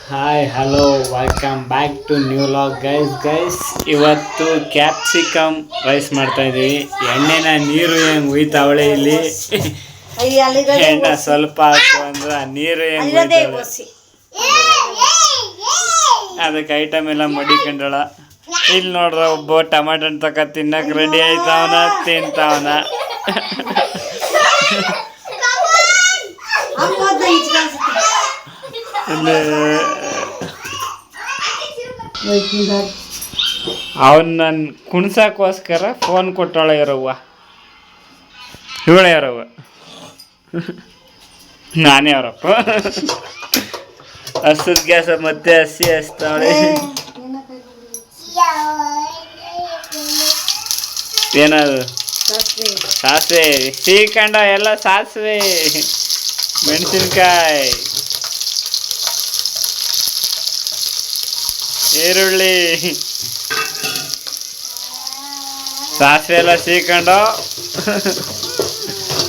Hi hello welcome back to new log guys ಇವತ್ತು capsicum rice ಮಾಡ್ತಾ ಇದ್ದೀವಿ. ಎಣ್ಣೆನ ನೀರು ಹೆಂಗೆ ಉಯ್ತಾವಳೆ ಇಲ್ಲಿ. ಎಣ್ಣೆ ಸ್ವಲ್ಪ ಹಾಕು ಅಂದ್ರೆ ನೀರು ಹೆಂಗೆ ಉಯ್ತಾವಳೆ. ಅದಕ್ಕೆ ಐಟಮ್ ಎಲ್ಲ ಮಡಿಕೊಂಡಳ. ಇಲ್ಲಿ ನೋಡ್ರ ಒಬ್ಬ ಟಮಾಟೊ ತಕ ತಿನ್ನಕ್ಕೆ ರೆಡಿ ಆಯ್ತಾವನ ತಿಂತಾವನ. ಅವನ್ ನಾನು ಕುಣ್ಸಕ್ಕೋಸ್ಕರ ಫೋನ್ ಕೊಟ್ಟಾಳ ಯಾರವ್ವ, ಇವಳ ಯಾರವ್ವ, ನಾನೇ ಅವರಪ್ಪ. ಹಸದ ಗ್ಯಾಸ ಮತ್ತೆ ಹಸಿ ಹಸ್ತಾವಳೆ. ಏನದು ಸಾಸಿವೆ ಸೀಕಂಡ ಎಲ್ಲ ಸಾಸಿವೆ ಮೆಣಸಿನ್ಕಾಯಿ ಈರುಳ್ಳಿ ಸಾಸಿವೆ ಎಲ್ಲ ಸೀಕೊಂಡು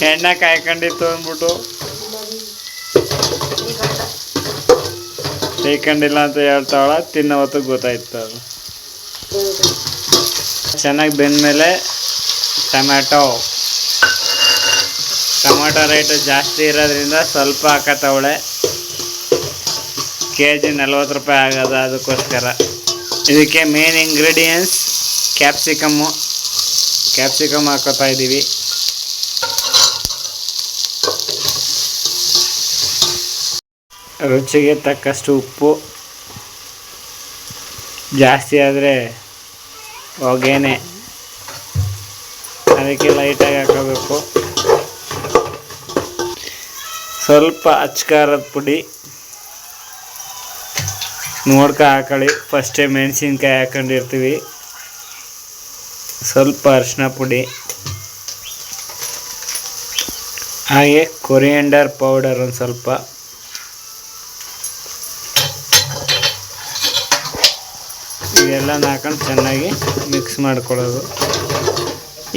ಎಣ್ಣೆ ಕಾಯ್ಕೊಂಡಿತ್ತು ಅಂದ್ಬಿಟ್ಟು ಸೀಕೊಂಡಿಲ್ಲ ಅಂತ ಹೇಳ್ತಾವಳ. ತಿನ್ನೋ ಹೊತ್ತಿಗೆ ಗೊತ್ತಾಯ್ತು. ಅದು ಚೆನ್ನಾಗಿ ಬೆಂದಮೇಲೆ ಟೊಮ್ಯಾಟೊ ರೇಟು ಜಾಸ್ತಿ ಇರೋದ್ರಿಂದ ಸ್ವಲ್ಪ ಹಾಕತ್ತವಳೆ. KG 40 ರೂಪಾಯಿ ಆಗೋದ. ಅದಕ್ಕೋಸ್ಕರ ಇದಕ್ಕೆ ಮೇನ್ ಇಂಗ್ರೀಡಿಯೆಂಟ್ಸ್ ಕ್ಯಾಪ್ಸಿಕಮ್ ಹಾಕೋತಾ ಇದ್ದೀವಿ. ರುಚಿಗೆ ತಕ್ಕಷ್ಟು ಉಪ್ಪು, ಜಾಸ್ತಿ ಆದರೆ ಹೊಗೆನೆ, ಅದಕ್ಕೆ ಲೈಟಾಗಿ ಹಾಕೋಬೇಕು. ಸ್ವಲ್ಪ ಅಚ್ಕಾರದ ಪುಡಿ ಹಾಕೊಳ್ಳಿ. ಫಸ್ಟೇ ಮೆಣಸಿನ್ಕಾಯಿ ಹಾಕೊಂಡಿರ್ತೀವಿ. ಸ್ವಲ್ಪ ಅರಿಶಿನ ಪುಡಿ, ಹಾಗೆ ಕೊರಿಯಂಡರ್ ಪೌಡರ್ ಒಂದು ಸ್ವಲ್ಪ, ಇವೆಲ್ಲ ಹಾಕೊಂಡು ಚೆನ್ನಾಗಿ ಮಿಕ್ಸ್ ಮಾಡ್ಕೊಳ್ಳೋದು.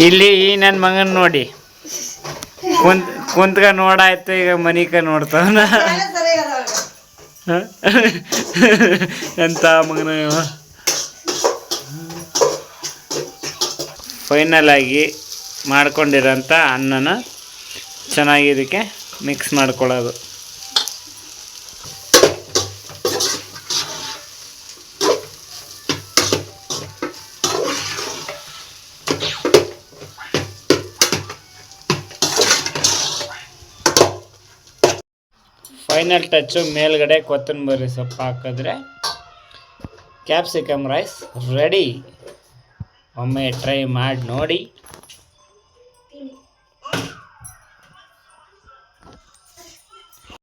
ಇಲ್ಲಿ ಈ ನನ್ನ ಮಗನ ನೋಡಿ ಕುಂತ್ಕ ನೋಡಾಯ್ತು. ಈಗ ಮನಿಕ ನೋಡ್ತಾವನ ಎಂತ ಮಗನ. ಫೈನಲ್ ಆಗಿ ಮಾಡ್ಕೊಂಡಿರೋಂಥ ಅನ್ನನ ಚೆನ್ನಾಗಿ ಇದಕ್ಕೆ ಮಿಕ್ಸ್ ಮಾಡ್ಕೊಳ್ಳೋದು. ಫೈನಲ್ ಟಚ್ಚು ಮೇಲ್ಗಡೆ ಕೊತ್ತಂಬರಿ ಸೊಪ್ಪು ಹಾಕಿದ್ರೆ ಕ್ಯಾಪ್ಸಿಕಮ್ ರೈಸ್ ರೆಡಿ. ಒಮ್ಮೆ ಟ್ರೈ ಮಾಡಿ ನೋಡಿ.